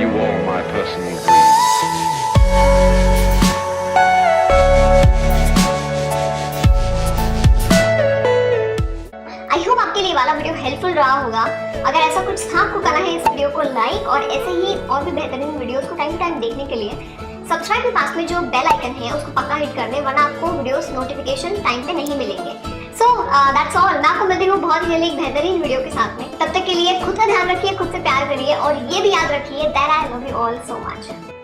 you all my personal dreams. I hope आपके लिए वाला वीडियो हेल्पफुल रहा होगा। अगर ऐसा कुछ था आपको करना है इस वीडियो को लाइक और ऐसे ही और भी बेहतरीन वीडियोस को टाइम टू टाइम देखने के लिए सब्सक्राइब के पास में जो बेल आइकन है उसको पक्का हिट कर दें, वरना आपको वीडियोस नोटिफिकेशन टाइम पे नहीं मिलेंगे। So that's all. मैं आपको मिलती हूँ बहुत ही एक बेहतरीन वीडियो के साथ में। तब तक के लिए खुद का ध्यान रखिए, खुद से प्यार करिए और ये भी याद रखिए that I love you all so much.